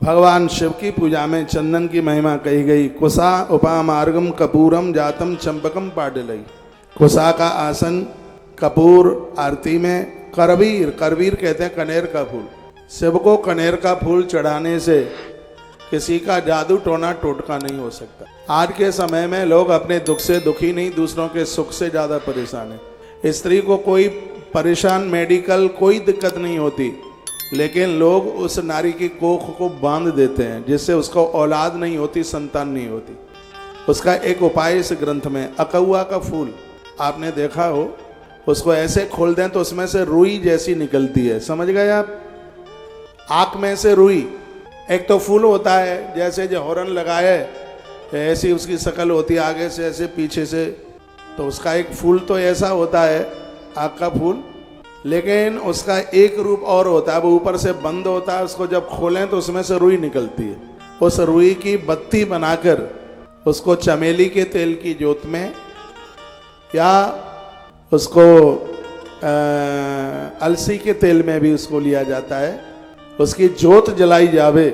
भगवान शिव की पूजा में चंदन की महिमा कही गई। कुशा उपामार्गम कपूरम जातम चंपकम पाडलई। कुशा का आसन, कपूर आरती में, करवीर, करवीर कहते हैं कनेर का फूल। शिव को कनेर का फूल चढ़ाने से किसी का जादू टोना टोटका नहीं हो सकता। आज के समय में लोग अपने दुख से दुखी नहीं, दूसरों के सुख से ज्यादा परेशान है। स्त्री को कोई परेशान मेडिकल कोई दिक्कत नहीं होती, लेकिन लोग उस नारी की कोख को बांध देते हैं जिससे उसको औलाद नहीं होती, संतान नहीं होती। उसका एक उपाय इस ग्रंथ में, अकौआ का फूल आपने देखा हो, उसको ऐसे खोल दें तो उसमें से रुई जैसी निकलती है, समझ गए आप? आंख में से रुई। एक तो फूल होता है जैसे जो हॉर्न लगाए ऐसी उसकी शक्ल होती है, आगे से ऐसे पीछे से, तो उसका एक फूल तो ऐसा होता है आँख का फूल, लेकिन उसका एक रूप और होता है, वो ऊपर से बंद होता है, उसको जब खोलें तो उसमें से रुई निकलती है। उस रुई की बत्ती बनाकर उसको चमेली के तेल की जोत में या उसको अलसी के तेल में भी उसको लिया जाता है, उसकी जोत जलाई जावे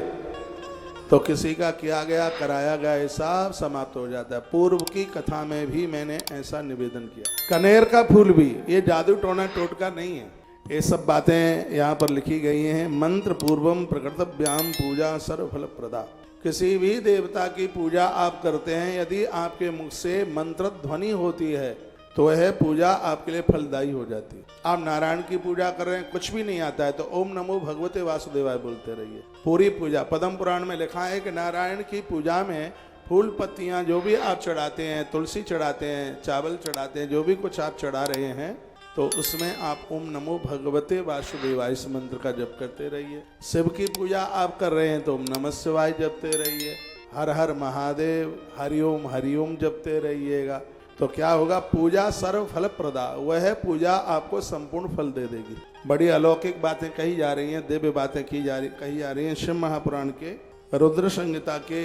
तो किसी का किया गया कराया गया हिसाब समाप्त हो जाता है। पूर्व की कथा में भी मैंने ऐसा निवेदन किया। कनेर का फूल भी, ये जादू टोना टोटका नहीं है, ये सब बातें यहाँ पर लिखी गई हैं। मंत्र पूर्वम प्रकृतव्याम पूजा सर्वफल प्रदा। किसी भी देवता की पूजा आप करते हैं, यदि आपके मुख से मंत्र ध्वनि होती है तो वह पूजा आपके लिए फलदायी हो जाती है। आप नारायण की पूजा कर रहे हैं, कुछ भी नहीं आता है तो ओम नमो भगवते वासुदेवाय बोलते रहिए। पूरी पूजा, पद्म पुराण में लिखा है कि नारायण की पूजा में फूल पत्तियां जो भी आप चढ़ाते हैं, तुलसी चढ़ाते हैं, चावल चढ़ाते हैं, जो भी कुछ आप चढ़ा रहे हैं, तो उसमें आप ओम नमो भगवते वासुदेवाय इस मंत्र का जप करते रहिए। शिव की पूजा आप कर रहे हैं तो ओम नमः शिवाय जपते रहिए, हर हर महादेव, हरिओम जपते रहिएगा। तो क्या होगा? पूजा सर्व फल प्रदा, वह पूजा आपको संपूर्ण फल दे देगी। बड़ी अलौकिक बातें कही जा रही हैं, दिव्य बातें कही जा रही हैं। शिव महापुराण के रुद्र संहिता के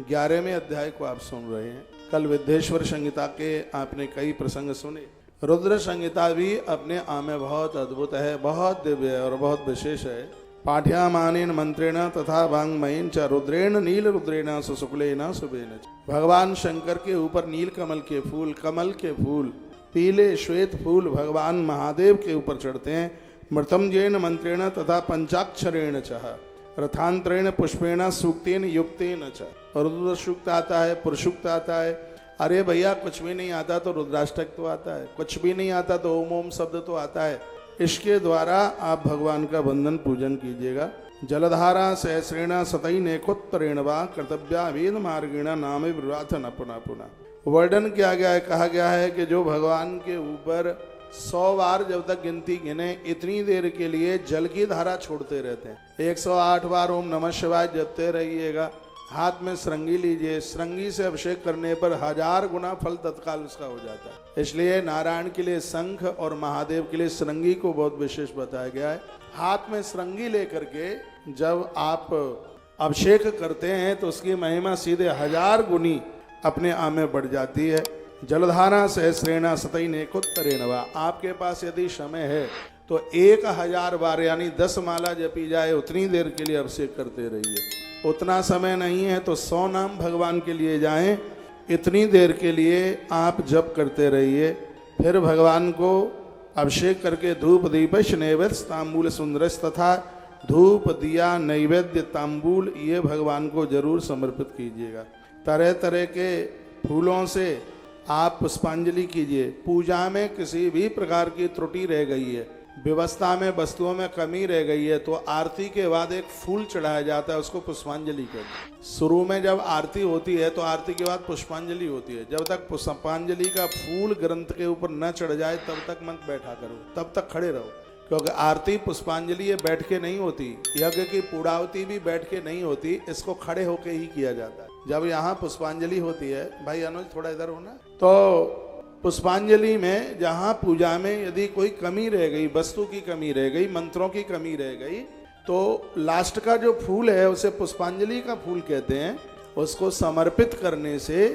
11वें अध्याय को आप सुन रहे हैं। कल विद्येश्वर संहिता के आपने कई प्रसंग सुने। रुद्र संहिता भी अपने आप में बहुत अद्भुत है, बहुत दिव्य है और बहुत विशेष है। पाठ्यमानेन मंत्रेण तथा वांग्मयेन च रुद्रेण नील रुद्रेण सुशुक्लेन शुभेन। भगवान शंकर के ऊपर नील कमल के फूल, कमल के फूल, पीले श्वेत फूल भगवान महादेव के ऊपर चढ़ते हैं। मृतंजयेन मंत्रेण तथा पंचाक्षरेण च रथांतरेण पुष्पेण सूक्तेन युक्तेन च। रुद्र सूक्त आता है, पुरुषूक्त आता है। अरे भैया कुछ भी नहीं आता तो रुद्राष्टक तो आता है, कुछ भी नहीं आता तो ओम ओम शब्द तो आता है। इसके द्वारा आप भगवान का वंदन पूजन कीजिएगा। जलधारा सहस्रेण सतैनेकोत्तरेण वा कर्तव्या वेद मार्गेण नाम विराथ न पुनः पुनः। वर्णन किया गया है, कहा गया है कि जो भगवान के ऊपर 100 बार जब तक गिनती गिने इतनी देर के लिए जल की धारा छोड़ते रहते हैं। 108 बार ओम नमः शिवाय जपते रहिएगा। हाथ में श्रृंगी लीजिए, श्रृंगी से अभिषेक करने पर 1000 गुना फल तत्काल उसका हो जाता है। इसलिए नारायण के लिए शंख और महादेव के लिए श्रृंगी को बहुत विशेष बताया गया है। हाथ में श्रृंगी लेकर के जब आप अभिषेक करते हैं तो उसकी महिमा सीधे 1000 गुनी अपने आप में बढ़ जाती है। जलधारा सहस्रेण सतैनेकोत्तरेण वा। आपके पास यदि समय है तो 1000 बार यानी 10 माला जपी जाए, उतनी देर के लिए अभिषेक करते रहिए। उतना समय नहीं है तो 100 नाम भगवान के लिए जाएं, इतनी देर के लिए आप जप करते रहिए। फिर भगवान को अभिषेक करके धूप दीपश नैवेद्य तांबूल सुंदरस तथा धूप दिया नैवेद्य तांबूल ये भगवान को जरूर समर्पित कीजिएगा। तरह तरह के फूलों से आप पुष्पांजलि कीजिए। पूजा में किसी भी प्रकार की त्रुटि रह गई है, व्यवस्था में वस्तुओं में कमी रह गई है तो आरती के बाद एक फूल चढ़ाया जाता है, उसको पुष्पांजलि कहते हैं। शुरू में जब आरती होती है तो आरती के बाद पुष्पांजलि होती है। जब तक पुष्पांजलि का फूल ग्रंथ के ऊपर न चढ़ जाए तब तक मत बैठा करो, तब तक खड़े रहो, क्योंकि आरती पुष्पांजलि ये बैठ के नहीं होती। यज्ञ की पूर्णाहुति भी बैठ के नहीं होती, इसको खड़े होके ही किया जाता है। जब यहाँ पुष्पांजलि होती है, भाई अनुज थोड़ा इधर होना, तो पुष्पांजलि में जहाँ पूजा में यदि कोई कमी रह गई, वस्तु की कमी रह गई, मंत्रों की कमी रह गई, तो लास्ट का जो फूल है उसे पुष्पांजलि का फूल कहते हैं। उसको समर्पित करने से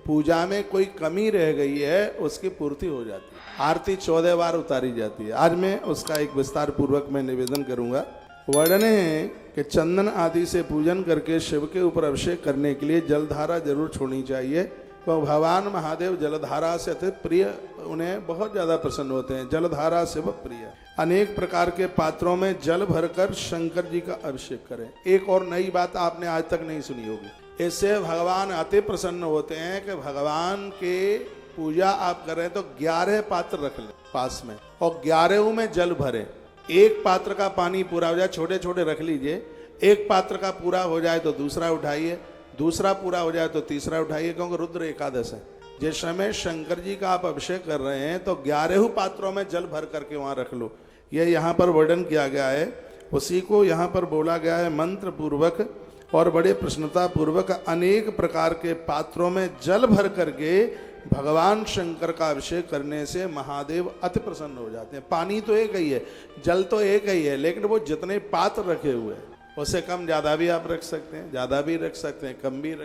पूजा में कोई कमी रह गई है उसकी पूर्ति हो जाती है। आरती 14 बार उतारी जाती है। आज मैं उसका एक विस्तार पूर्वक मैं निवेदन करूंगा। वर्णन है कि चंदन आदि से पूजन करके शिव के ऊपर अभिषेक करने के लिए जलधारा जरूर छोड़नी चाहिए। तो भगवान महादेव जलधारा से अति प्रिय, उन्हें बहुत ज़्यादा प्रसन्न होते हैं। जलधारा शिव प्रिय। अनेक प्रकार के पात्रों में जल भरकर शंकर जी का अभिषेक करें। एक और नई बात आपने आज तक नहीं सुनी होगी। इससे भगवान अति प्रसन्न होते हैं कि भगवान के पूजा आप कर रहे हैं तो 11 पात्र रख लें पास में और 11 में जल भरें। एक पात्र का पानी पूरा हो जाए, छोटे छोटे रख लीजिए। एक पात्र का पूरा हो जाए तो दूसरा उठाइए, दूसरा पूरा हो जाए तो तीसरा उठाइए, क्योंकि रुद्र एकादश है। जिस समय शंकर जी का आप अभिषेक कर रहे हैं तो 11 पात्रों में जल भर करके वहां रख लो। यह यहाँ पर वर्णन किया गया है, उसी को यहाँ पर बोला गया है मंत्र पूर्वक और बड़े प्रसन्नता पूर्वक। अनेक प्रकार के पात्रों में जल भर करके भगवान शंकर का अभिषेक करने से महादेव अति प्रसन्न हो जाते हैं। पानी तो एक ही है, जल तो एक ही है, लेकिन वो जितने पात्र रखे हुए हैं उससे कम ज़्यादा भी आप रख सकते हैं, ज़्यादा भी रख सकते हैं, कम भी रख